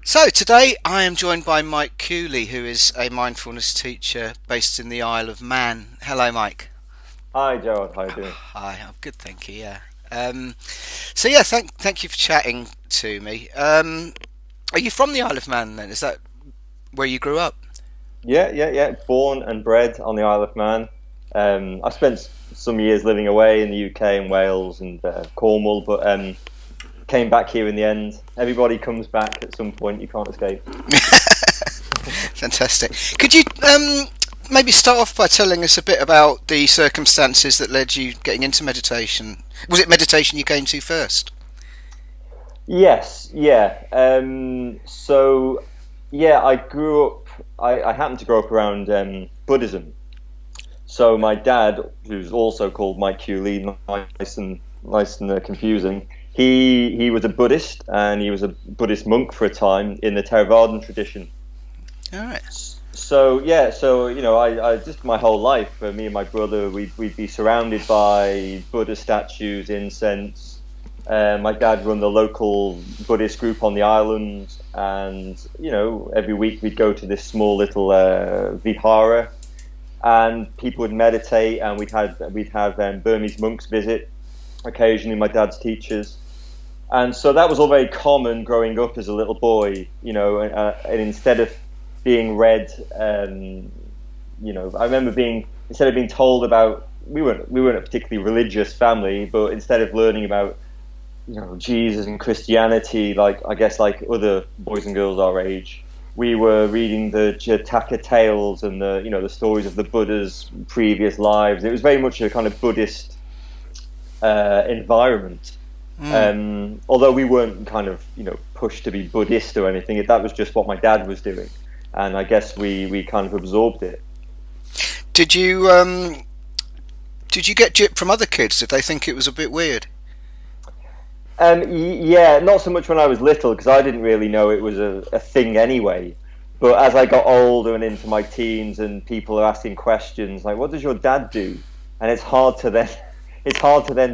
So today I am joined by Mike Kewley, who is a mindfulness teacher based in the Isle of Man. Hello, Mike. Hi, Gerard. How are you doing? Hi, I'm good, thank you. Yeah. Thank you for chatting to me. Are you from the Isle of Man then? Is that where you grew up? Yeah. Born and bred on the Isle of Man. I spent some years living away in the UK and Wales and Cornwall, but came back here in the end. Everybody comes back at some point. You can't escape. Fantastic. Could you maybe start off by telling us a bit about the circumstances that led you getting into meditation? Was it meditation you came to first? Yes, yeah. I grew up. I happened to grow up around Buddhism. So my dad, who's also called Mike Kewley, nice and confusing. He was a Buddhist, and he was a Buddhist monk for a time in the Theravadan tradition. All right. I just my whole life, me and my brother, we'd be surrounded by Buddha statues, incense. My dad run the local Buddhist group on the island, and every week we'd go to this small little vihara, and people would meditate, and we'd have Burmese monks visit occasionally, my dad's teachers. And so that was all very common growing up as a little boy, and instead of being read, I remember instead of being told about, we weren't a particularly religious family, but instead of learning about, Jesus and Christianity, like other boys and girls our age, we were reading the Jataka tales and the stories of the Buddha's previous lives. It was very much a kind of Buddhist environment. Although we weren't kind of pushed to be Buddhist or anything, that was just what my dad was doing, and I guess we kind of absorbed it. Did you get gypped from other kids? Did they think it was a bit weird? Yeah, not so much when I was little, because I didn't really know it was a thing anyway. But as I got older and into my teens, and people are asking questions like, "What does your dad do?" and it's hard to then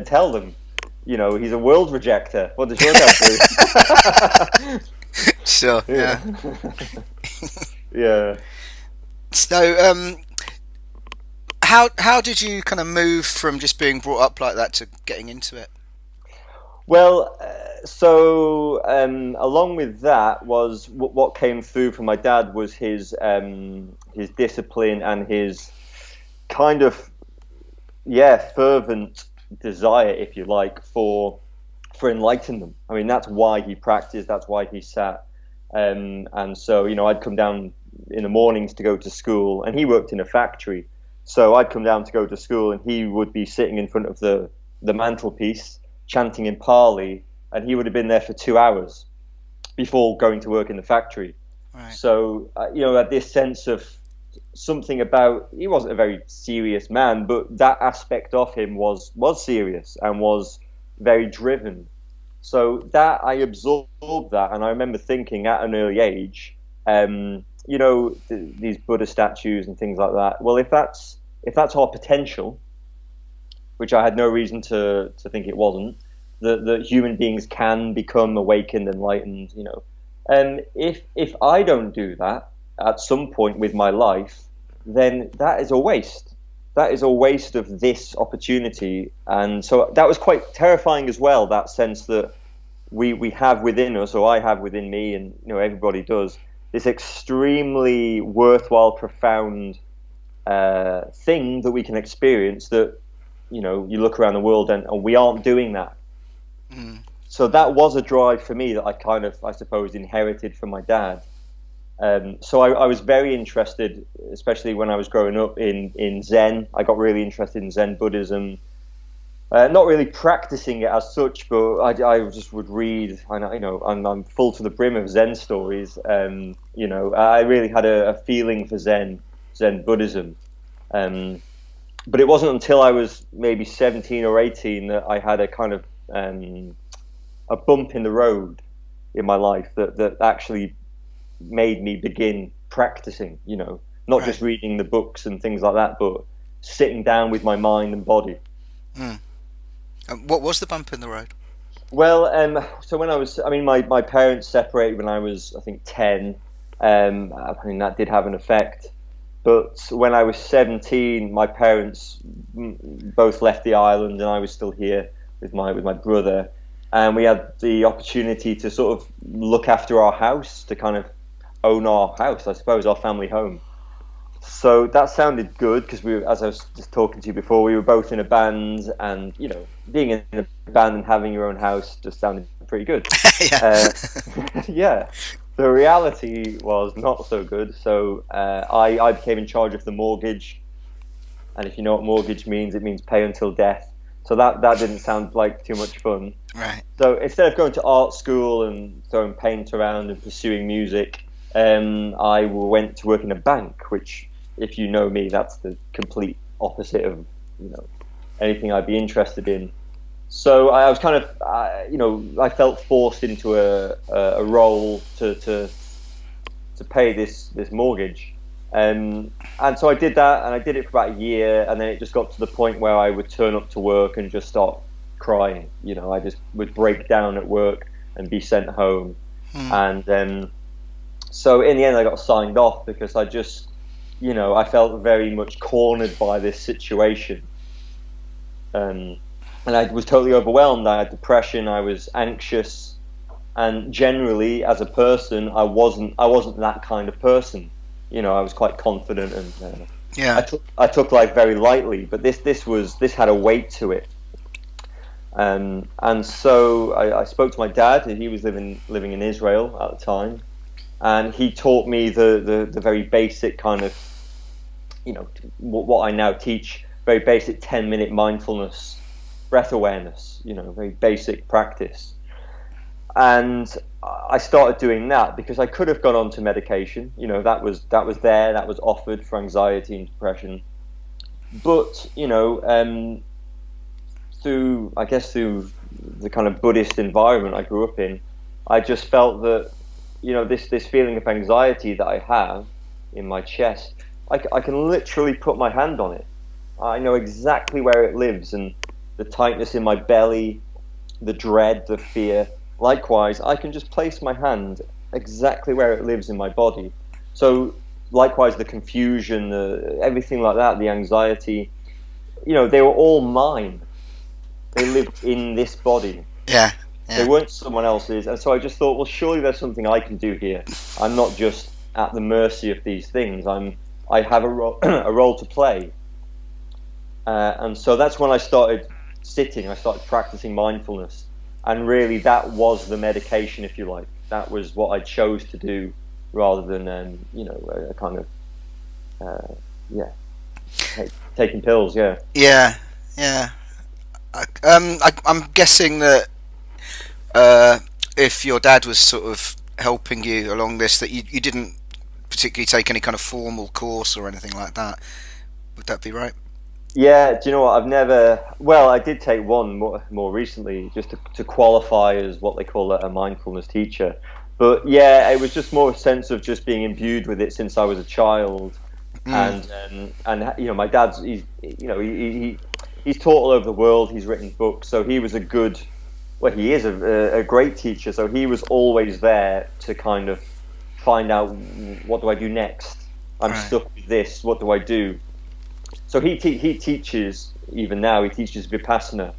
tell them. He's a world rejecter. What does your dad do? Sure. Yeah. Yeah. Yeah. So, how did you kind of move from just being brought up like that to getting into it? Well, along with that was what came through from my dad was his discipline and his kind of fervent desire, if you like, for enlightenment. I mean, that's why he practiced. That's why he sat. And so I'd come down in the mornings to go to school, and he worked in a factory. So I'd come down to go to school, and he would be sitting in front of the mantelpiece, chanting in Pali, and he would have been there for 2 hours before going to work in the factory. Right. So, had this sense of something about, he wasn't a very serious man, but that aspect of him was serious and was very driven. So that I absorbed that, and I remember thinking at an early age, these Buddha statues and things like that. Well, if that's our potential, which I had no reason to think it wasn't, that human beings can become awakened, enlightened, and if I don't do that at some point with my life, then that is a waste. That is a waste of this opportunity. And so that was quite terrifying as well, that sense that we have within us, or I have within me, and everybody does, this extremely worthwhile, profound thing that we can experience, that you look around the world and we aren't doing that. So that was a drive for me that I suppose inherited from my dad. So I was very interested, especially when I was growing up, in Zen. I got really interested in Zen Buddhism. Not really practicing it as such, but I just would read. I'm full to the brim of Zen stories. I really had a feeling for Zen Buddhism. But it wasn't until I was maybe 17 or 18 that I had a kind of a bump in the road in my life that actually made me begin practicing, not just reading the books and things like that, but sitting down with my mind and body. And what was the bump in the road? Well, so when my parents separated when I was, I think, 10. I mean, that did have an effect. But when I was 17, my parents both left the island, and I was still here with my brother. And we had the opportunity to sort of look after our house, to kind of own our house, I suppose, our family home. So that sounded good because as I was just talking to you before, we were both in a band, and being in a band and having your own house just sounded pretty good. Yeah. Yeah. The reality was not so good. So I became in charge of the mortgage, and if you know what mortgage means, it means pay until death. So that didn't sound like too much fun. Right. So instead of going to art school and throwing paint around and pursuing music, I went to work in a bank, which, if you know me, that's the complete opposite of anything I'd be interested in. So I was kind of, I felt forced into a role to pay this mortgage, and so I did that, and I did it for about a year, and then it just got to the point where I would turn up to work and just start crying. I just would break down at work and be sent home, and so in the end I got signed off because I just, I felt very much cornered by this situation. And I was totally overwhelmed. I had depression. I was anxious, and generally, as a person, I wasn't that kind of person. I was quite confident, and Yeah. I took life very lightly. But this had a weight to it. And so I spoke to my dad. He was living in Israel at the time, and he taught me the very basic kind of, what I now teach, very basic 10-minute mindfulness, breath awareness, very basic practice. And I started doing that because I could have gone on to medication. That was there, that was offered for anxiety and depression. But through the kind of Buddhist environment I grew up in, I just felt that this feeling of anxiety that I have in my chest, I can literally put my hand on it. I know exactly where it lives, and the tightness in my belly, the dread, the fear. Likewise, I can just place my hand exactly where it lives in my body. So likewise, the confusion, everything like that, the anxiety, they were all mine. They lived in this body. Yeah. They weren't someone else's. And so I just thought, well, surely there's something I can do here. I'm not just at the mercy of these things. I have a role to play. And so that's when I started I started practicing mindfulness, and really that was the medication, if you like. That was what I chose to do, rather than a kind of taking pills. Yeah. I'm guessing that if your dad was sort of helping you along this, that you didn't particularly take any kind of formal course or anything like that. Would that be right? Yeah, do you know what? I did take one more recently, just to qualify as what they call a mindfulness teacher. But yeah, it was just more a sense of just being imbued with it since I was a child. And my dad's, he's taught all over the world. He's written books, so he was he is a great teacher. So he was always there to kind of find out, what do I do next? I'm stuck with this. What do I do? So he teaches, even now, he teaches Vipassana.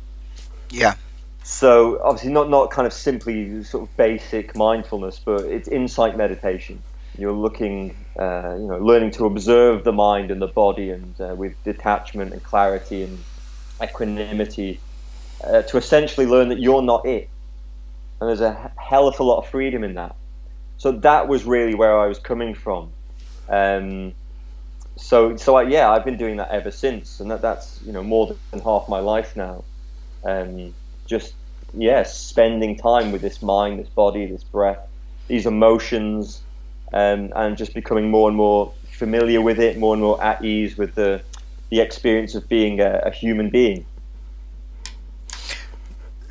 Yeah. So obviously not kind of simply sort of basic mindfulness, but it's insight meditation. You're looking, learning to observe the mind and the body, and with detachment and clarity and equanimity, to essentially learn that you're not it. And there's a hell of a lot of freedom in that. So that was really where I was coming from. I've been doing that ever since, and that's more than half my life now. Spending time with this mind, this body, this breath, these emotions, and just becoming more and more familiar with it, more and more at ease with the experience of being a human being.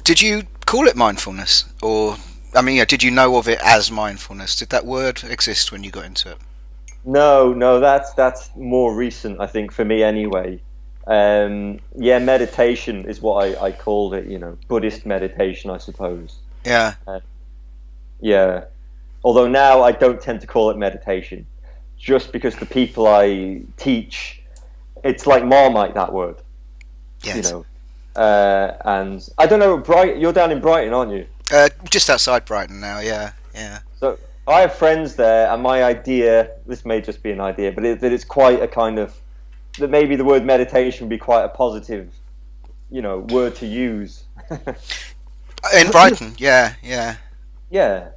Did you call it mindfulness, or did you know of it as mindfulness? Did that word exist when you got into it? No, that's more recent, I think, for me anyway. Meditation is what I called it. Buddhist meditation, I suppose. Yeah. Yeah. Although now I don't tend to call it meditation, just because the people I teach, it's like Marmite, that word. Yes. And I don't know, you're down in Brighton, aren't you? Just outside Brighton now, yeah. So I have friends there, and my idea, this may just be an idea, but that it's quite a kind of, that maybe the word meditation would be quite a positive, word to use. In Brighton, yeah. Yeah.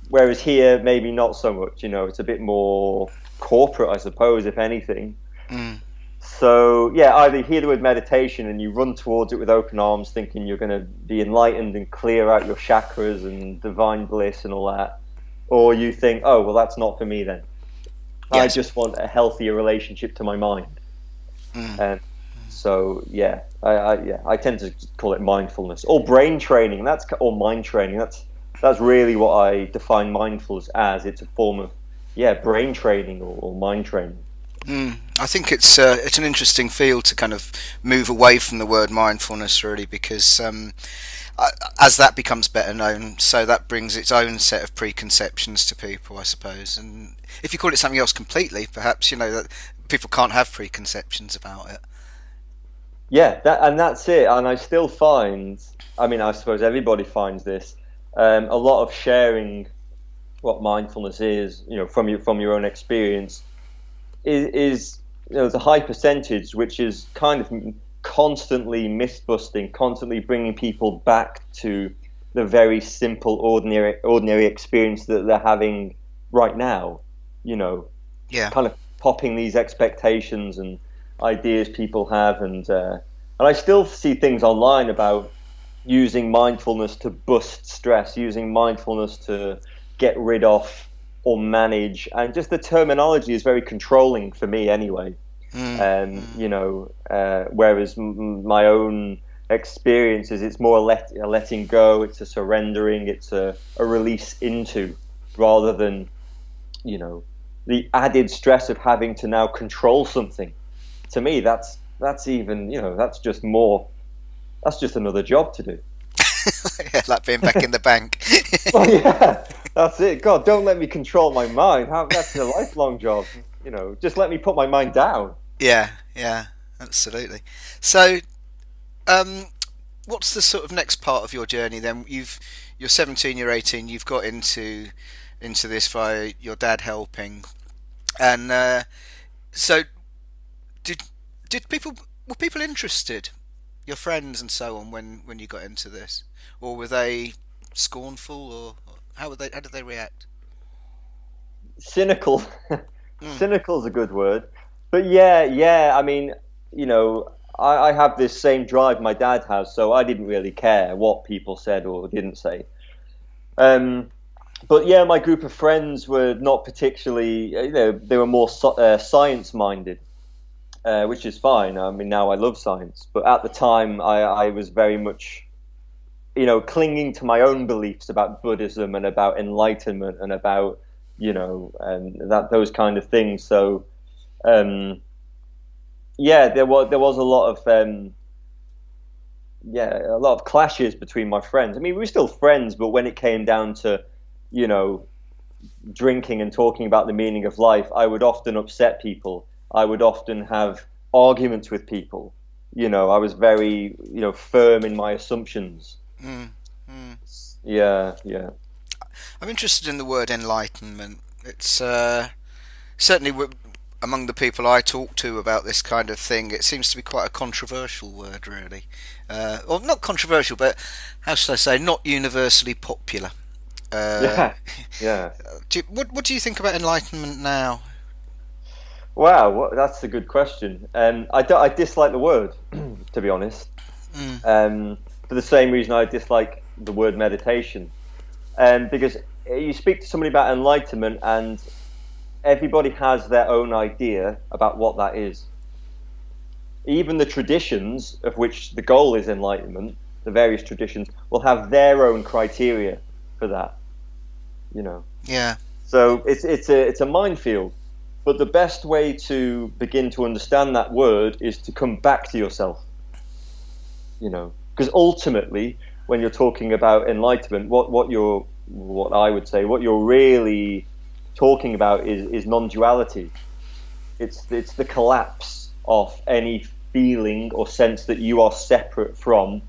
Whereas here, maybe not so much, it's a bit more corporate, I suppose, if anything. Mm. So, yeah, either you hear the word meditation and you run towards it with open arms, thinking you're going to be enlightened and clear out your chakras and divine bliss and all that, or you think, oh, well, that's not for me then. Yes. I just want a healthier relationship to my mind. And so, yeah, I tend to call it mindfulness or brain training. Or mind training. That's really what I define mindfulness as. It's a form of, brain training or mind training. I think it's an interesting field to kind of move away from the word mindfulness, really, because as that becomes better known, so that brings its own set of preconceptions to people, I suppose. And if you call it something else completely, perhaps that people can't have preconceptions about it. Yeah, that's it. And I still find, I suppose everybody finds this, a lot of sharing what mindfulness is, from your own experience, is there's a high percentage which is kind of constantly myth-busting, constantly bringing people back to the very simple, ordinary experience that they're having right now. Kind of popping these expectations and ideas people have, and I still see things online about using mindfulness to bust stress, using mindfulness to get rid of or manage, and just the terminology is very controlling for me anyway. Whereas my own experiences, it's more a letting go, it's a surrendering, it's a release into, rather than the added stress of having to now control something. To me, that's even that's just another job to do. Like being back in the bank. Well, yeah, that's it. God, don't let me control my mind. That's a lifelong job. Just let me put my mind down. Yeah, absolutely. So, what's the sort of next part of your journey then? You're 17, you're 18. You've got into this via your dad helping, and so were people interested? Your friends and so on when you got into this, or were they scornful, or how did they react? Cynical. Cynical is a good word, but yeah. I have this same drive my dad has, so I didn't really care what people said or didn't say. But yeah, my group of friends were not particularly. They were more science minded. Which is fine. Now I love science, but at the time I was very much, clinging to my own beliefs about Buddhism and about enlightenment and about, those kind of things. So, there was a lot of clashes between my friends. We were still friends, but when it came down to, drinking and talking about the meaning of life, I would often upset people. I would often have arguments with people. I was very, firm in my assumptions. Yeah. I'm interested in the word enlightenment. It's certainly among the people I talk to about this kind of thing, it seems to be quite a controversial word, really. Well, not controversial, but how should I say, not universally popular. Yeah. What do you think about enlightenment now? Wow, that's a good question. I dislike the word, to be honest. For the same reason I dislike the word meditation. Because you speak to somebody about enlightenment and everybody has their own idea about what that is. Even the traditions of which the goal is enlightenment, the various traditions, will have their own criteria for that. Yeah. So it's a minefield. But the best way to begin to understand that word is to come back to yourself. Because ultimately, when you're talking about enlightenment, what I would say, what you're really talking about is non-duality. It's the collapse of any feeling or sense that you are separate from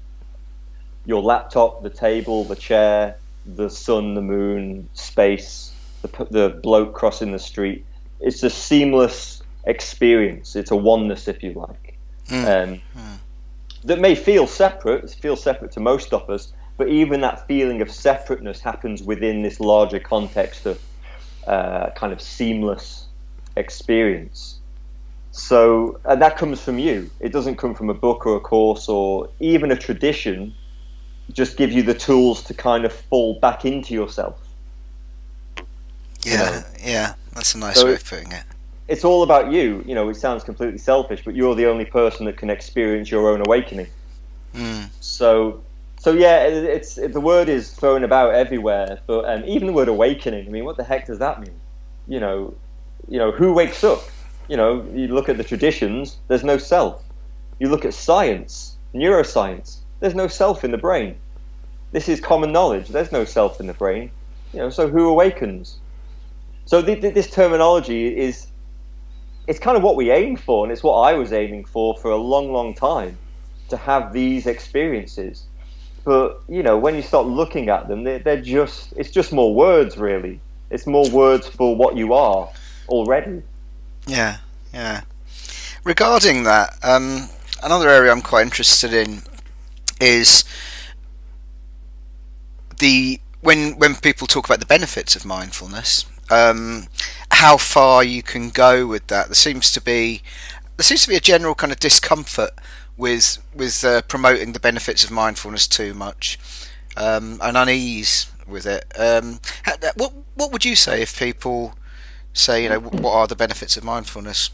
your laptop, the table, the chair, the sun, the moon, space, the bloke crossing the street. It's a seamless experience. It's a oneness, if you like, that may feel separate. It feels separate to most of us, but even that feeling of separateness happens within this larger context of kind of seamless experience. So that comes from you. It doesn't come from a book or a course or even a tradition. Just give you the tools to kind of fall back into yourself. Yeah, that's a nice way of putting it. It's all about you. It sounds completely selfish, but you're the only person that can experience your own awakening. So yeah, it's the word is thrown about everywhere, but even the word awakening. I mean, what the heck does that mean? Who wakes up? You look at the traditions. There's no self. You look at science, neuroscience. There's no self in the brain. This is common knowledge. There's no self in the brain. So who awakens? So this terminology it's kind of what we aim for, and it's what I was aiming for a long, long time, to have these experiences. But when you start looking at them, it's just more words, really. It's more words for what you are already. Yeah. Regarding that, another area I'm quite interested in is when people talk about the benefits of mindfulness, how far you can go with that. There seems to be a general kind of discomfort with promoting the benefits of mindfulness too much, and unease with it. What would you say if people say, what are the benefits of mindfulness?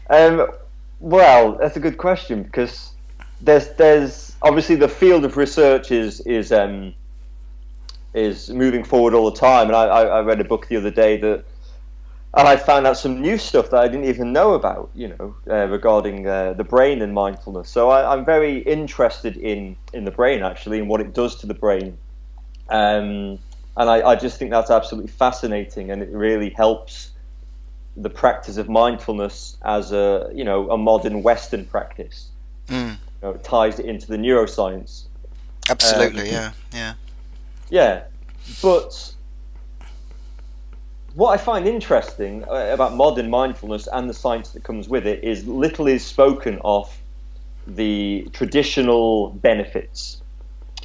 Well, that's a good question, because there's obviously the field of research is moving forward all the time, and I read a book the other day and I found out some new stuff that I didn't even know about, regarding the brain and mindfulness. So I'm very interested in the brain, actually, and what it does to the brain, and I just think that's absolutely fascinating, and it really helps the practice of mindfulness as a modern Western practice. It ties it into the neuroscience. Absolutely, yeah. But what I find interesting about modern mindfulness and the science that comes with it is little is spoken of the traditional benefits.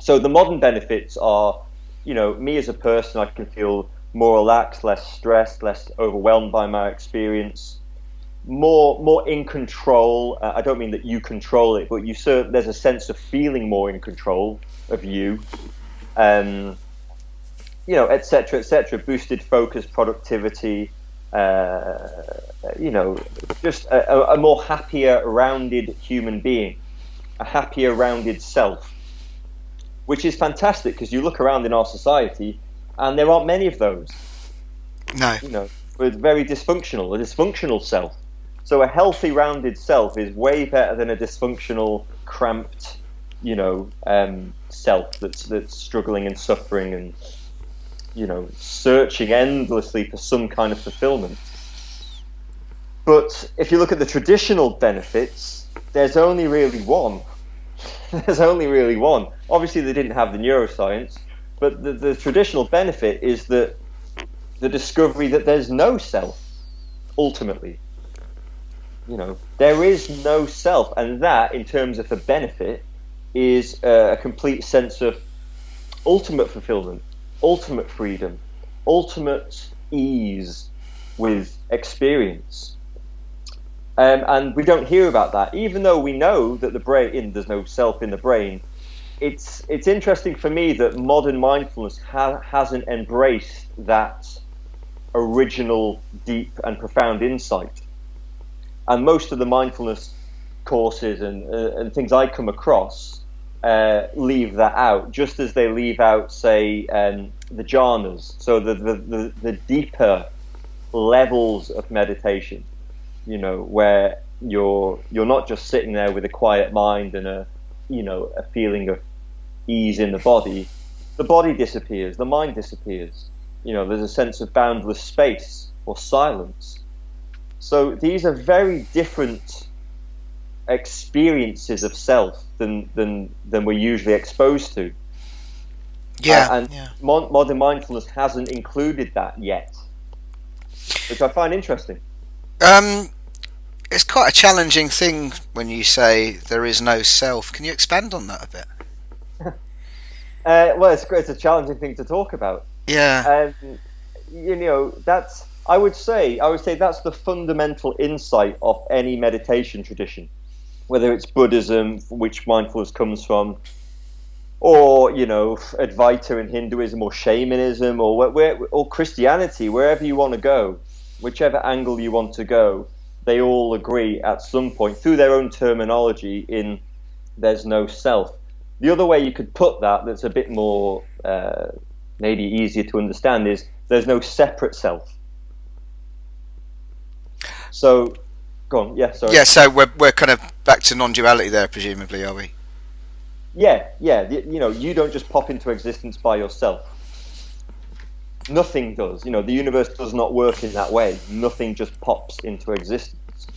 So the modern benefits are, me as a person, I can feel more relaxed, less stressed, less overwhelmed by my experience, more in control. I don't mean that you control it, but there's a sense of feeling more in control of you, etc., etc. Boosted focus, productivity, just a more happier, rounded human being, a happier, rounded self, which is fantastic, because you look around in our society and there aren't many of those. No. We're very dysfunctional, a dysfunctional self. So a healthy, rounded self is way better than a dysfunctional, cramped, self that's struggling and suffering and, searching endlessly for some kind of fulfillment. But if you look at the traditional benefits, there's only really one. Obviously, they didn't have the neuroscience, but the traditional benefit is that the discovery that there's no self, ultimately. There is no self, and that, in terms of the benefit, is a complete sense of ultimate fulfillment, ultimate freedom, ultimate ease with experience. And we don't hear about that, even though we know that there's no self in the brain. It's interesting for me that modern mindfulness hasn't embraced that original, deep and profound insight. And most of the mindfulness courses and things I come across leave that out, just as they leave out, say, the jhanas, so the deeper levels of meditation, where you're not just sitting there with a quiet mind and a feeling of ease in the body. The body disappears, the mind disappears. There's a sense of boundless space or silence. So these are very different experiences of self than we're usually exposed to. Modern mindfulness hasn't included that yet, which I find interesting. It's quite a challenging thing when you say there is no self. Can you expand on that a bit? Well, it's a challenging thing to talk about. Yeah. I would say that's the fundamental insight of any meditation tradition, whether it's Buddhism, which mindfulness comes from, or Advaita in Hinduism, or shamanism, or Christianity, wherever you want to go, whichever angle you want to go. They all agree at some point through their own terminology in there's no self. The other way you could put that's a bit more maybe easier to understand is there's no separate self. So, go on. Yeah, sorry. Yeah, so we're kind of back to non-duality there, presumably, are we? Yeah. You don't just pop into existence by yourself. Nothing does. The universe does not work in that way. Nothing just pops into existence.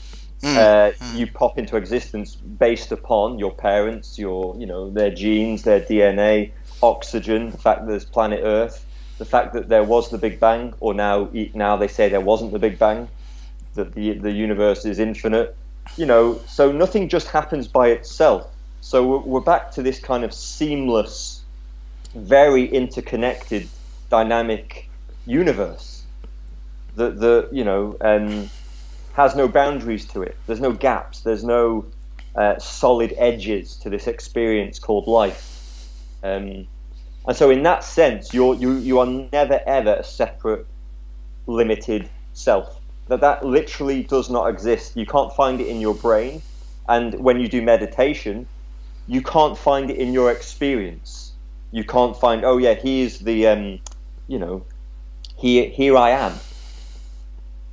You pop into existence based upon your parents, their genes, their DNA, oxygen, the fact that there's planet Earth, the fact that there was the Big Bang, or now they say there wasn't the Big Bang, that the universe is infinite. So nothing just happens by itself. So we're back to this kind of seamless, very interconnected, dynamic universe that has no boundaries to it. There's no gaps. There's no solid edges to this experience called life. And so, in that sense, you are never ever a separate, limited self. That literally does not exist. You can't find it in your brain, and when you do meditation, you can't find it in your experience. You can't find, oh yeah, here's the here I am.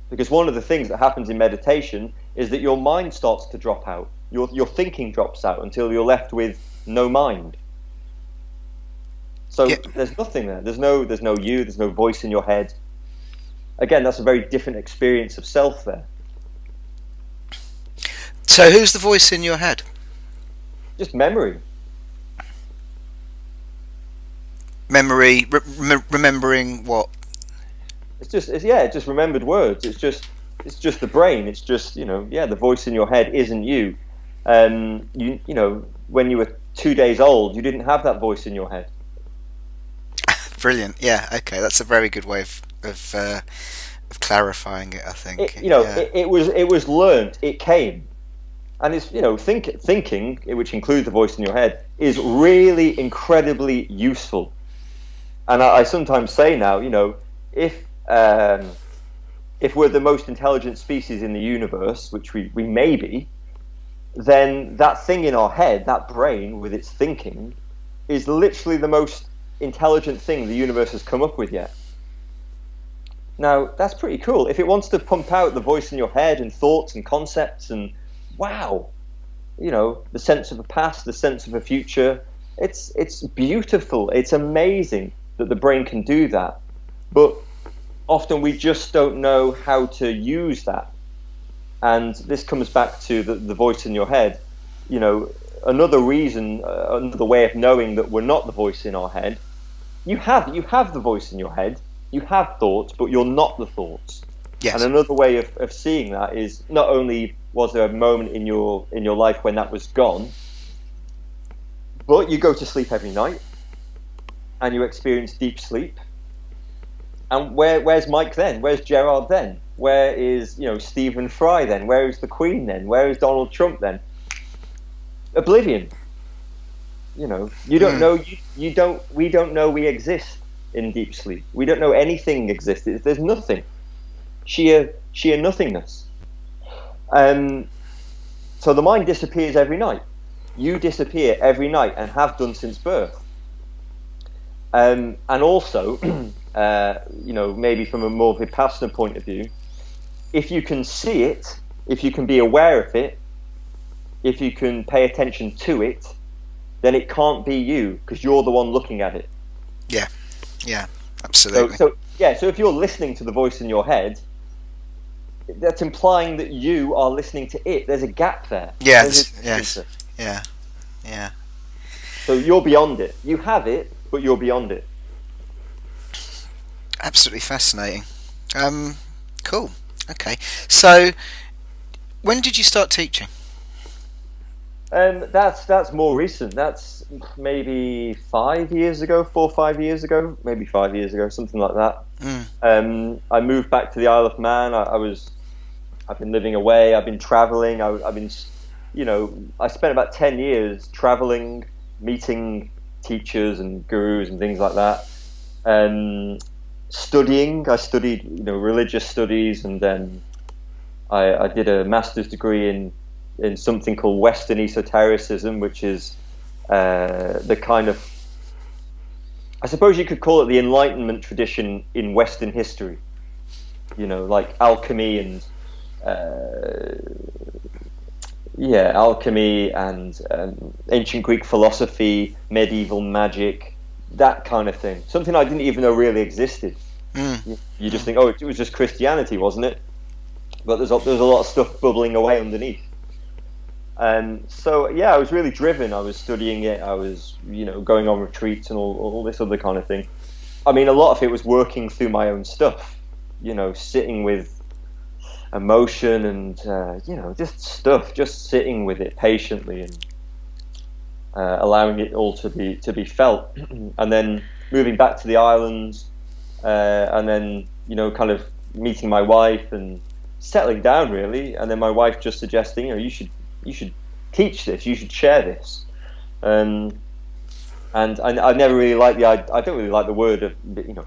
Because one of the things that happens in meditation is that your mind starts to drop out. Your thinking drops out until you're left with no mind. So there's nothing there. There's no you. There's no voice in your head. Again, that's a very different experience of self there. So who's the voice in your head? Just memory. Memory, remembering what? It's just remembered words. It's just the brain. It's just the voice in your head isn't you. When you were 2 days old, you didn't have that voice in your head. Brilliant. Yeah. Okay, that's a very good way of clarifying it. I think. It was learnt. It came, and it's thinking, which includes the voice in your head, is really incredibly useful. And I sometimes say now, if we're the most intelligent species in the universe, which we may be, then that thing in our head, that brain with its thinking, is literally the most intelligent thing the universe has come up with yet. Now, that's pretty cool. If it wants to pump out the voice in your head and thoughts and concepts and, wow, the sense of a past, the sense of a future, it's beautiful. It's amazing that the brain can do that. But often we just don't know how to use that. And this comes back to the voice in your head. Another reason, another way of knowing that we're not the voice in our head, you have the voice in your head, you have thoughts, but you're not the thoughts. Yes. And another way of seeing that is not only was there a moment in your life when that was gone, but you go to sleep every night and you experience deep sleep. And where's Mike then? Where's Gerard then? Where is Stephen Fry then? Where is the Queen then? Where is Donald Trump then? Oblivion. You don't know. We don't know we exist in deep sleep. We don't know anything exists. There's nothing. Sheer nothingness. So the mind disappears every night. You disappear every night and have done since birth. And also, maybe from a more Vipassana point of view, if you can see it, if you can be aware of it, if you can pay attention to it, then it can't be you, because you're the one looking at it. Yeah, absolutely. So if you're listening to the voice in your head, that's implying that you are listening to it. There's a gap there. Yes. Yeah. So you're beyond it. You have it, but you're beyond it. Absolutely fascinating. Cool. Okay. So, when did you start teaching? That's more recent. That's maybe 5 years ago, 4 or 5 years ago, maybe 5 years ago, something like that. I moved back to the Isle of Man. I've been living away. I've been traveling. I've been, I spent about 10 years traveling, meeting teachers and gurus and things like that. Studying. I studied, religious studies, and then I did a master's degree in something called Western esotericism, which is the kind of, I suppose you could call it the Enlightenment tradition in Western history. Like alchemy and ancient Greek philosophy, medieval magic, that kind of thing. Something I didn't even know really existed. You just think, it was just Christianity, wasn't it? But there's a lot of stuff bubbling away underneath. So I was really driven. I was studying it. I was, going on retreats and all this other kind of thing. I mean, a lot of it was working through my own stuff. Sitting with emotion and just sitting with it patiently and allowing it all to be felt. And then moving back to the islands, and then kind of meeting my wife and settling down really. And then my wife just suggesting, you should teach this, you should share this. And I never really like I don't really like the word of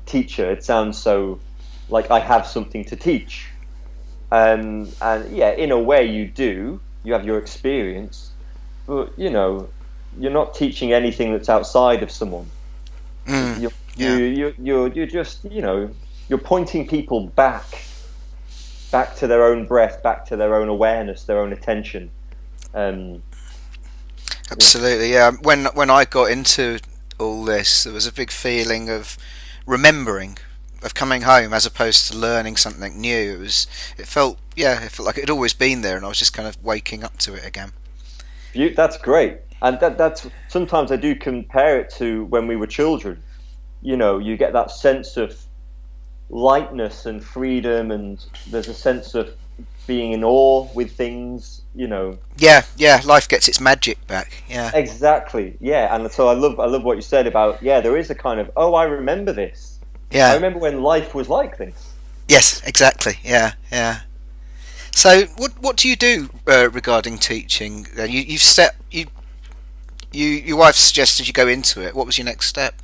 teacher. It sounds so like I have something to teach. And in a way you have your experience, but you're not teaching anything that's outside of someone. You're just you're pointing people back to their own breath, back to their own awareness, their own attention. Absolutely, yeah. When I got into all this, there was a big feeling of remembering, of coming home, as opposed to learning something new. It felt like it had always been there, and I was just kind of waking up to it again. That's great, and that's sometimes I do compare it to when we were children. You get that sense of lightness and freedom, and there's a sense of being in awe with things. Life gets its magic back. Yeah, exactly. Yeah, and so I love what you said about there is a kind of I remember this. Yeah, I remember when life was like this. Yes, exactly. Yeah. So, what do you do regarding teaching? Your wife suggested you go into it. What was your next step?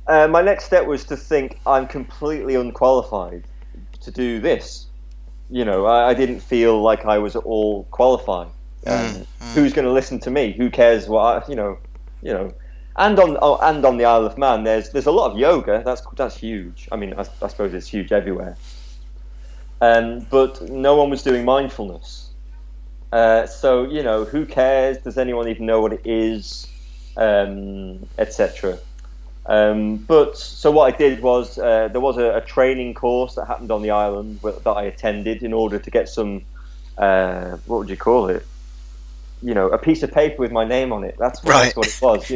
My next step was to think I'm completely unqualified to do this. I didn't feel like I was at all qualified. Who's going to listen to me? Who cares what And on the Isle of Man, there's a lot of yoga. That's huge. I mean, I suppose it's huge everywhere. But no one was doing mindfulness. So who cares? Does anyone even know what it is? Etc. But so what I did was there was a training course that happened on the island that I attended in order to get some what would you call it? A piece of paper with my name on it. That's what it was.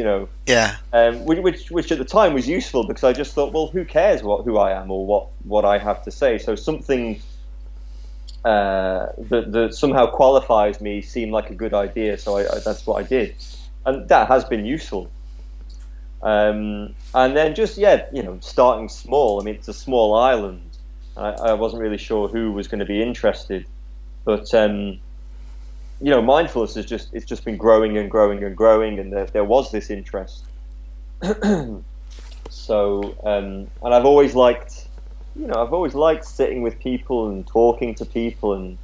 Yeah. Which at the time was useful because I just thought, well, who cares who I am or what I have to say? So something that somehow qualifies me seemed like a good idea. So that's what I did, and that has been useful. And then just starting small. I mean, it's a small island. I wasn't really sure who was going to be interested, but mindfulness it's just been growing and growing and growing, and there was this interest. So and I've always liked sitting with people and talking to people, and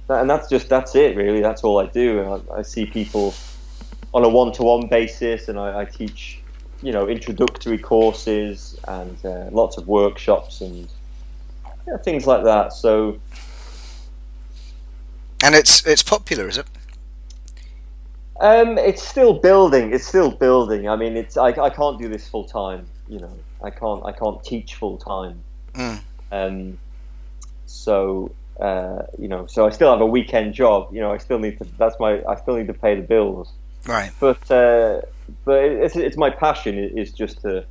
that's it really. That's all I do. And I see people on a one-to-one basis, and I teach introductory courses and lots of workshops and things like that. So, and it's popular, is it? It's still building. It's still building. I mean, I can't do this full time. I can't teach full time. So so I still have a weekend job. I still need to. I still need to pay the bills. Right. But it's my passion is just to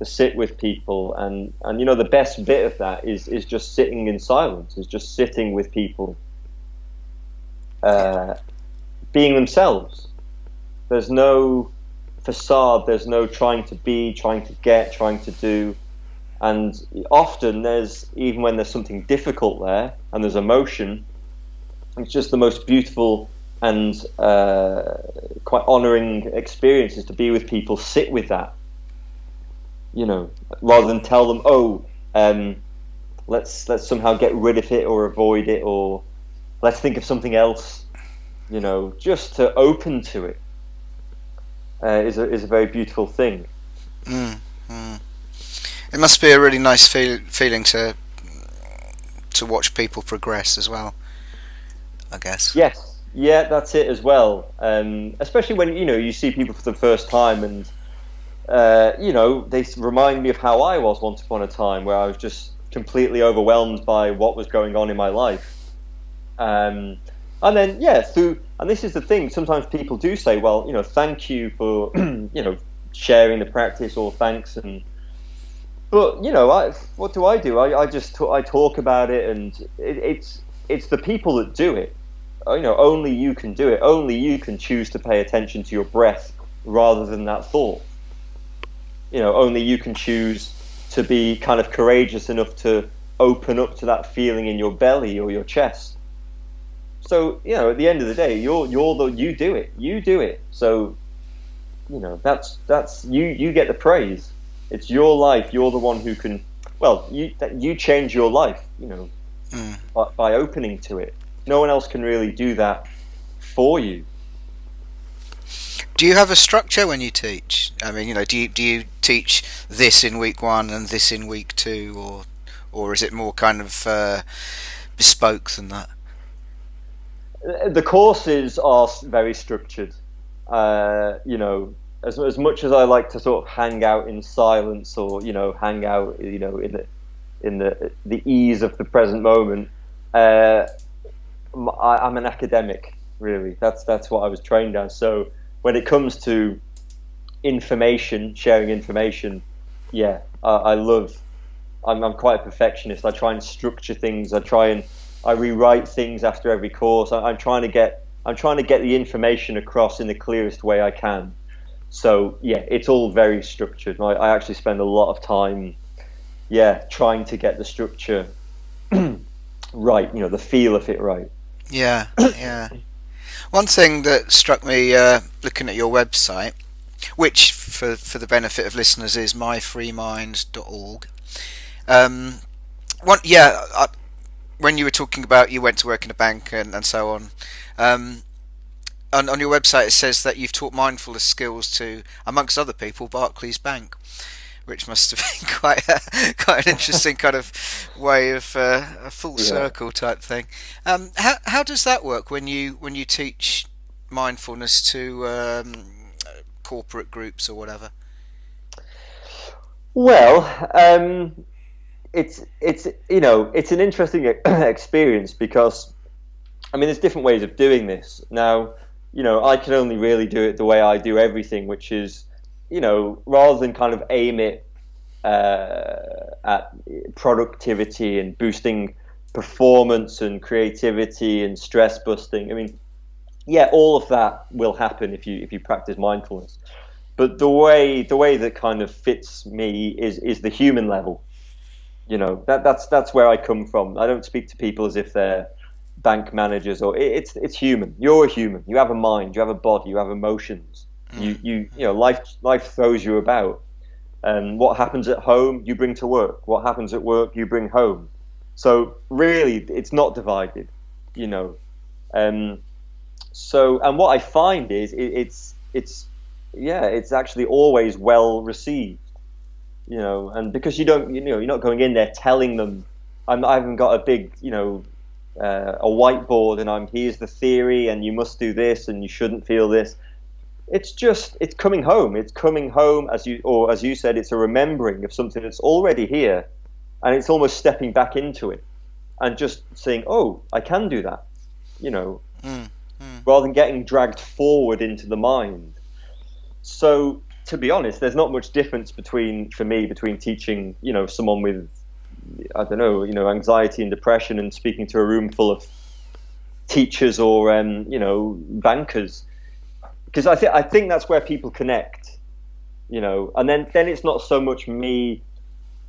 sit with people, and the best bit of that is just sitting in silence. Is just sitting with people, being themselves. There's no facade. There's no trying to be, trying to get, trying to do. And often even when there's something difficult there and there's emotion, it's just the most beautiful and quite honouring experiences to be with people, sit with that, rather than tell them, let's somehow get rid of it or avoid it, or let's think of something else. Just to open to it is a very beautiful thing. It must be a really nice feeling to watch people progress as well, I guess. Yes, yeah, that's it as well. Especially when you see people for the first time, and they remind me of how I was once upon a time, where I was just completely overwhelmed by what was going on in my life. And then and this is the thing. Sometimes people do say, "Well, thank you for sharing the practice," or "Thanks," But what do? I just talk about it, and it's the people that do it. Only you can do it. Only you can choose to pay attention to your breath rather than that thought. Only you can choose to be kind of courageous enough to open up to that feeling in your belly or your chest. So at the end of the day, you do it. You do it. So that's you get the praise. It's your life. You're the one who can. Well, you change your life. By opening to it. No one else can really do that for you. Do you have a structure when you teach? I mean, do you teach this in week 1 and this in week 2, or is it more kind of bespoke than that? The courses are very structured. As much as I like to sort of hang out in silence, or hang out in the ease of the present moment, I'm an academic, really. That's what I was trained as. So when it comes to sharing information, I'm quite a perfectionist. I try and structure things. I rewrite things after every course. I'm trying to get the information across in the clearest way I can. So it's all very structured. I actually spend a lot of time, trying to get the structure right. The feel of it right. Yeah. One thing that struck me looking at your website, which for the benefit of listeners is myfreemind.org. When you were talking about you went to work in a bank and so on. On your website, it says that you've taught mindfulness skills to, amongst other people, Barclays Bank, which must have been quite an interesting kind of way of a full circle type thing. How does that work when you teach mindfulness to corporate groups or whatever? Well, it's an interesting experience, because there's different ways of doing this. Now, I can only really do it the way I do everything, which is, rather than kind of aim it at productivity and boosting performance and creativity and stress busting. All of that will happen if you practice mindfulness. But the way that kind of fits me is the human level. That's where I come from. I don't speak to people as if they're bank managers, or it's human. You're a human. You have a mind. You have a body. You have emotions. Life throws you about. And what happens at home, you bring to work. What happens at work, you bring home. So really, it's not divided. So, and what I find is it's yeah, it's actually always well received, and because you're not going in there telling them, I haven't got a big, a whiteboard and here's the theory and you must do this and you shouldn't feel this. It's coming home. It's coming home, as you said, it's a remembering of something that's already here, and it's almost stepping back into it and just saying, oh, I can do that, rather than getting dragged forward into the mind. So, to be honest, there's not much difference between teaching, someone with, I don't know, anxiety and depression and speaking to a room full of teachers or, bankers. Because I think that's where people connect, and then it's not so much me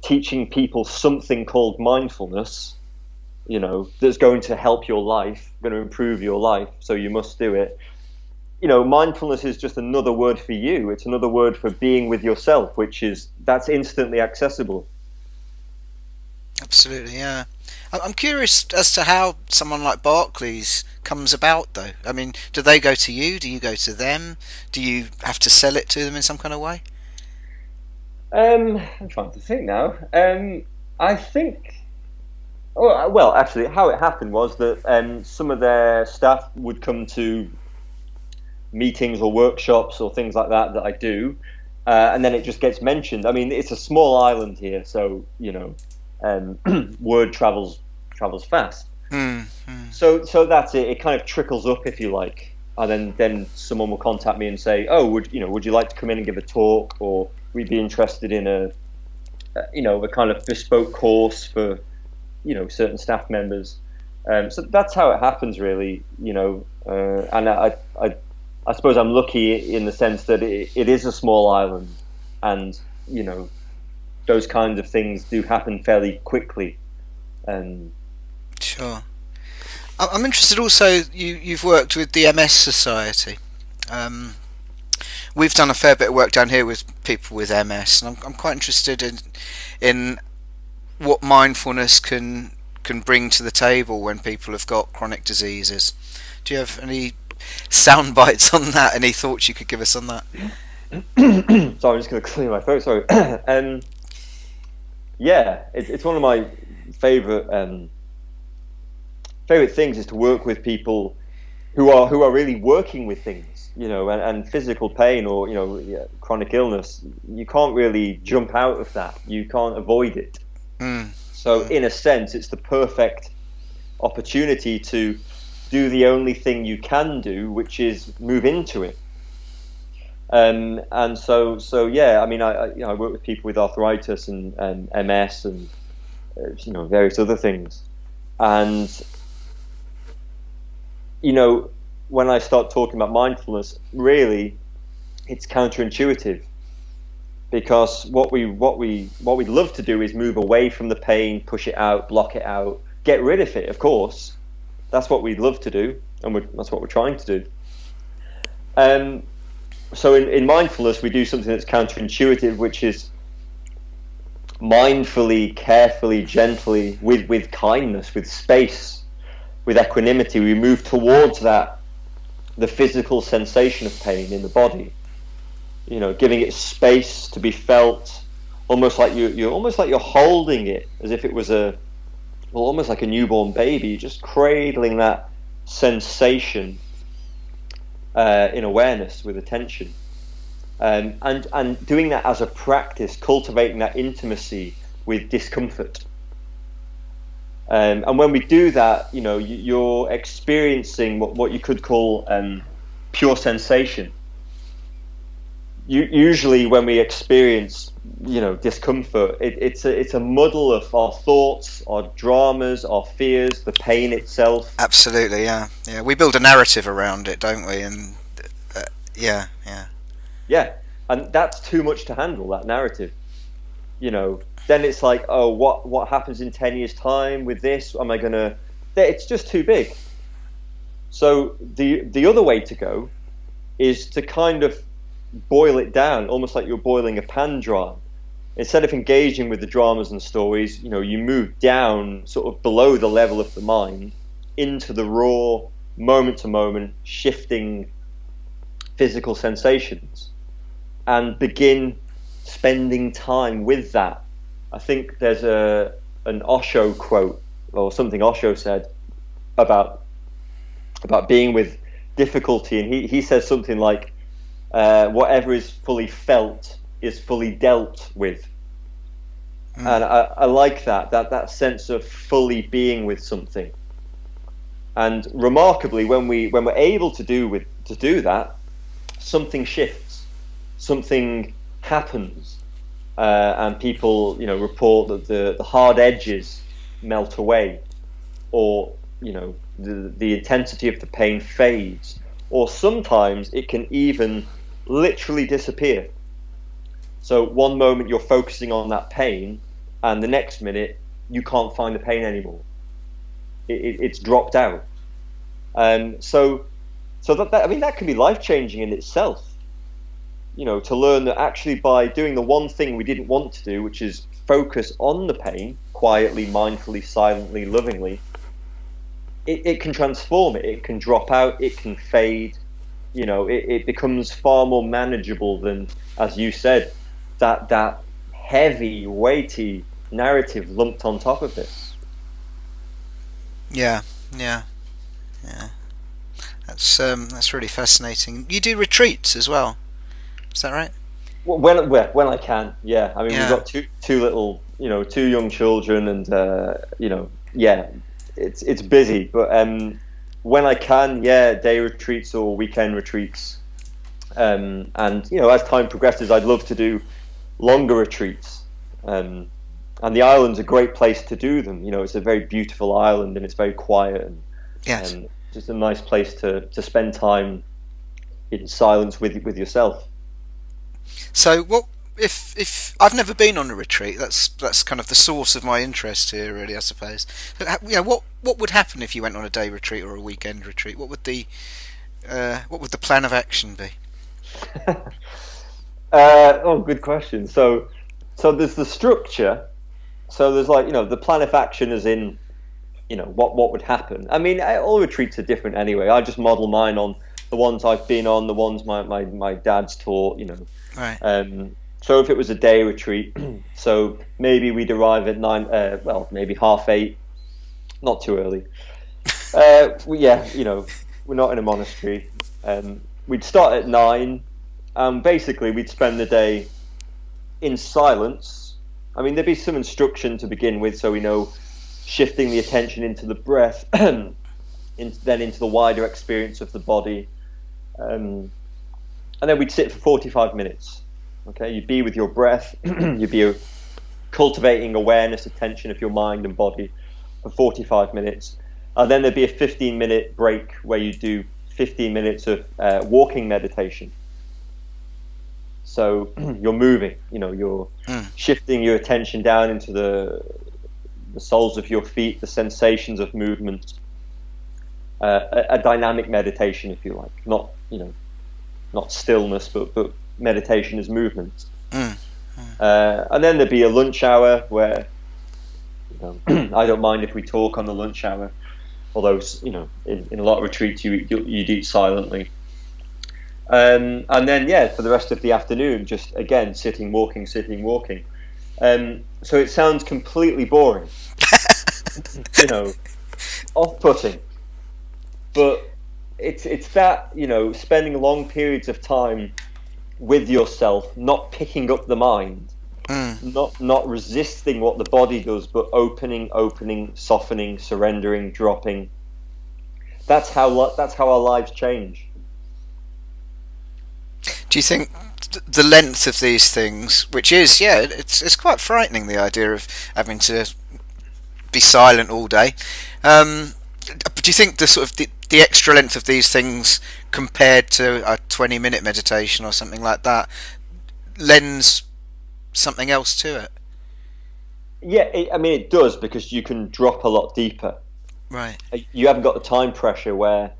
teaching people something called mindfulness, that's going to help your life, going to improve your life, so you must do it. Mindfulness is just another word for you. It's another word for being with yourself, that's instantly accessible. Absolutely, yeah. I'm curious as to how someone like Barclays comes about, though. I mean, do they go to you? Do you go to them? Do you have to sell it to them in some kind of way? I'm trying to think now. I think, well, actually, how it happened was that some of their staff would come to meetings or workshops or things like that I do, and then it just gets mentioned. I mean, it's a small island here, so word travels fast. So that's it. It kind of trickles up, if you like, and then someone will contact me and say, "Oh, would you like to come in and give a talk, or we'd be interested in a kind of bespoke course for certain staff members." So that's how it happens, really. And I suppose I'm lucky in the sense that it is a small island, and those kinds of things do happen fairly quickly. Sure. I'm interested also, you've worked with the MS Society. We've done a fair bit of work down here with people with MS, and I'm quite interested in what mindfulness can bring to the table when people have got chronic diseases. Do you have any sound bites on that? Any thoughts you could give us on that? So I'm just going to clear my throat. Sorry. Yeah, it's one of my favorite things is to work with people who are really working with things, and physical pain or chronic illness. You can't really jump out of that. You can't avoid it. So in a sense, it's the perfect opportunity to do the only thing you can do, which is move into it. And so yeah, I mean, I work with people with arthritis and MS and various other things, and when I start talking about mindfulness, really, it's counterintuitive, because what we love to do is move away from the pain, push it out, block it out, get rid of it. Of course, that's what we'd love to do, and that's what we're trying to do. So in mindfulness, we do something that's counterintuitive, which is mindfully, carefully, gently, with kindness, with space, with equanimity, we move towards the physical sensation of pain in the body. Giving it space to be felt, almost like you're holding it as if it was almost like a newborn baby, just cradling that sensation in awareness with attention, and doing that as a practice, cultivating that intimacy with discomfort. And when we do that, you're experiencing what you could call pure sensation. Usually, when we experience discomfort, it's a muddle of our thoughts, our dramas, our fears, the pain itself. Absolutely, yeah. We build a narrative around it, don't we? And yeah, and that's too much to handle, that narrative. Then it's like, oh, what happens in 10 years' time with this? Am I gonna? It's just too big. So the other way to go is to kind of boil it down, almost like you're boiling a pan dry. Instead of engaging with the dramas and stories, you move down, sort of below the level of the mind, into the raw, moment to moment, shifting physical sensations. and begin spending time with that. I think there's an Osho quote, or something Osho said about being with difficulty, and he says something like, whatever is fully felt is fully dealt with. And I like that sense of fully being with something. And remarkably, when we're able to do that, something shifts, something happens, and people, report that the hard edges melt away, or the intensity of the pain fades, or sometimes it can even literally disappear. So one moment you're focusing on that pain, and the next minute you can't find the pain anymore. It's dropped out. So that can be life-changing in itself. To learn that actually by doing the one thing we didn't want to do, which is focus on the pain, quietly, mindfully, silently, lovingly, it can transform it. It can drop out. It can fade. It becomes far more manageable than, as you said, that heavy, weighty narrative lumped on top of it. Yeah. That's really fascinating. You do retreats as well, is that right? Well, when I can, yeah. I mean, we've got two little, two young children, and it's busy. But when I can, day retreats or weekend retreats, and as time progresses, I'd love to do longer retreats. And the island's a great place to do them. It's a very beautiful island, and it's very quiet, and just a nice place to spend time in silence with yourself. So what if I've never been on a retreat? That's kind of the source of my interest here, really, I suppose. But, what would happen if you went on a day retreat or a weekend retreat? What would the plan of action be? Good question. So there's the structure. So there's the plan of action, as in, what would happen. I mean, all retreats are different anyway. I just model mine on the ones I've been on, the ones my dad's taught. Right. So if it was a day retreat, so maybe we'd arrive at 9. Maybe 8:30. Not too early. We're not in a monastery. We'd start at 9, and basically we'd spend the day in silence. I mean, there'd be some instruction to begin with, so we know, shifting the attention into the breath, then into the wider experience of the body, and then we'd sit for 45 minutes. Okay, you'd be with your breath, you'd be cultivating awareness, attention of your mind and body for 45 minutes, and then there'd be a 15-minute break where you do 15 minutes of walking meditation. So you're moving, you're shifting your attention down into the soles of your feet, the sensations of movement, a dynamic meditation, if you like, not stillness, but meditation is movement. And then there'd be a lunch hour where, I don't mind if we talk on the lunch hour, although in a lot of retreats you'd eat silently. And then for the rest of the afternoon, just again sitting, walking. So it sounds completely boring, off-putting, but it's that, spending long periods of time with yourself, not picking up the mind, not resisting what the body does, but opening, softening, surrendering, dropping. That's how our lives change. Do you think the length of these things, which is, it's quite frightening, the idea of having to be silent all day, do you think the sort of the extra length of these things compared to a 20-minute meditation or something like that lends something else to it? Yeah, it does, because you can drop a lot deeper. Right. You haven't got the time pressure where,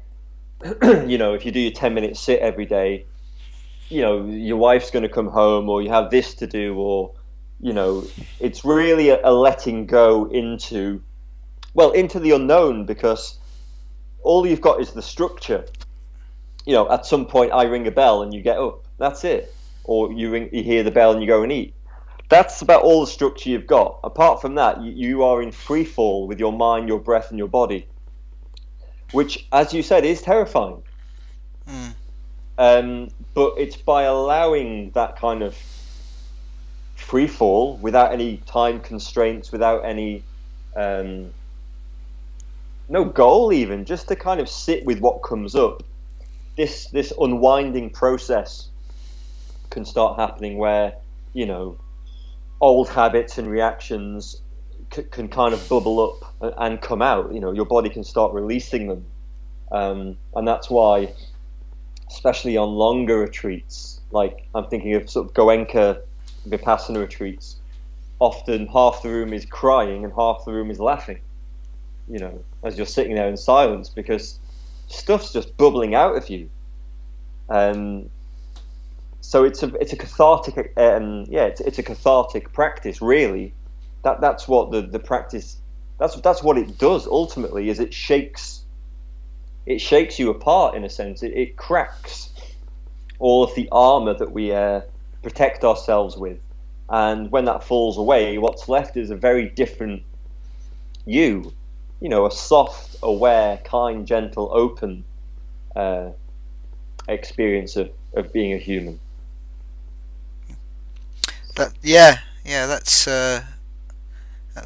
if you do your 10-minute sit every day, your wife's going to come home, or you have this to do, or, it's really a letting go into the unknown, because all you've got is the structure. At some point I ring a bell and you get up. That's it. or you hear the bell and you go and eat. That's about all the structure you've got. Apart from that, you are in free fall with your mind, your breath, and your body, which, as you said, is terrifying. But it's by allowing that kind of free fall without any time constraints, without any no goal even, just to kind of sit with what comes up. This unwinding process can start happening where, you know, old habits and reactions can kind of bubble up and come out. You know, your body can start releasing them, and that's why, especially on longer retreats, like I'm thinking of sort of Goenka Vipassana retreats, often half the room is crying and half the room is laughing, you know, as you're sitting there in silence, because stuff's just bubbling out of you. So it's a cathartic, it's a cathartic practice, really. That's what the practice. That's what it does ultimately. Is it shakes you apart in a sense. It cracks all of the armor that we protect ourselves with, and when that falls away, what's left is a very different you. You know, a soft, aware, kind, gentle, open experience of being a human. That's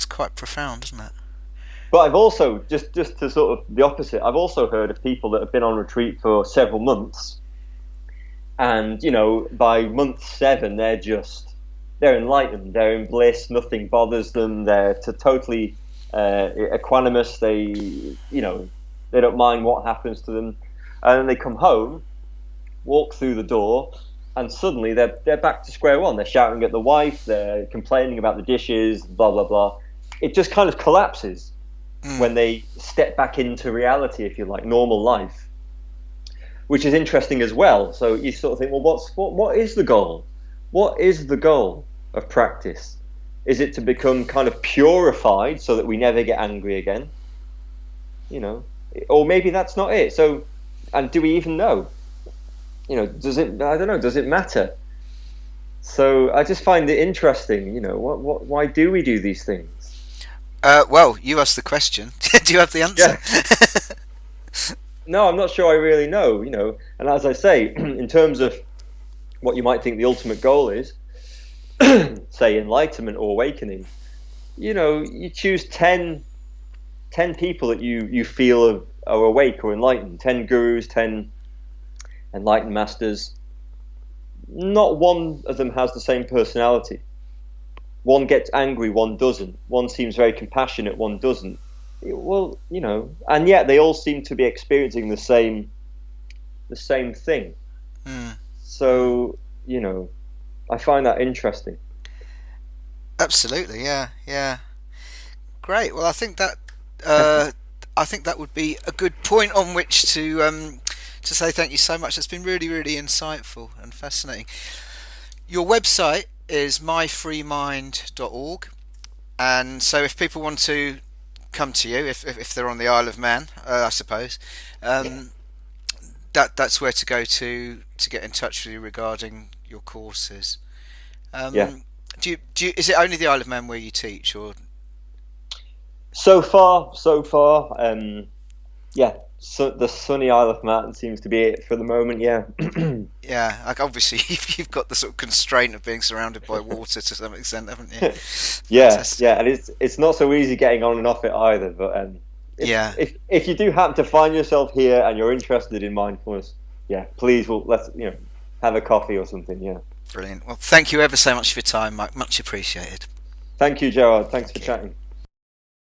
quite profound, isn't it? But I've also, just to sort of the opposite, I've also heard of people that have been on retreat for several months, and, you know, by month 7 they're enlightened, they're in bliss, nothing bothers them, they're totally equanimous, they don't mind what happens to them, and then they come home, walk through the door, and suddenly they're back to square one. They're shouting at the wife, they're complaining about the dishes, blah blah blah. It just kind of collapses when they step back into reality, if you like, normal life, which is interesting as well. So you sort of think, well, what is the goal? What is the goal of practice? Is it to become kind of purified so that we never get angry again? You know, or maybe that's not it. So, and do we even know? You know, does it? I don't know. Does it matter? So I just find it interesting. You know, why do we do these things? Well, you asked the question. Do you have the answer? Yeah. No, I'm not sure I really know. You know, and as I say, in terms of what you might think the ultimate goal is, say enlightenment or awakening, you know, you choose 10 people that you feel are awake or enlightened, 10 gurus, 10 enlightened masters. Not one of them has the same personality. One gets angry, one doesn't. One seems very compassionate, one doesn't. Well, you know, and yet they all seem to be experiencing the same thing. So, you know, I find that interesting. Absolutely, yeah. Great. Well, I think that would be a good point on which to say thank you so much. It's been really, really insightful and fascinating. Your website is myfreemind.org, and so if people want to come to you, if they're on the Isle of Man, I suppose, that's where to go to get in touch with you regarding your courses. Do you, is it only the Isle of Man where you teach, or? So far, yeah. So the sunny Isle of Man seems to be it for the moment. Yeah. Yeah. Like obviously, you've got the sort of constraint of being surrounded by water to some extent, haven't you? Yeah, and it's not so easy getting on and off it either. But if you do happen to find yourself here and you're interested in mindfulness, yeah, please, let's have a coffee or something. Yeah. Brilliant. Well, thank you ever so much for your time, Mike. Much appreciated. Thank you, Gerard. Thanks for chatting.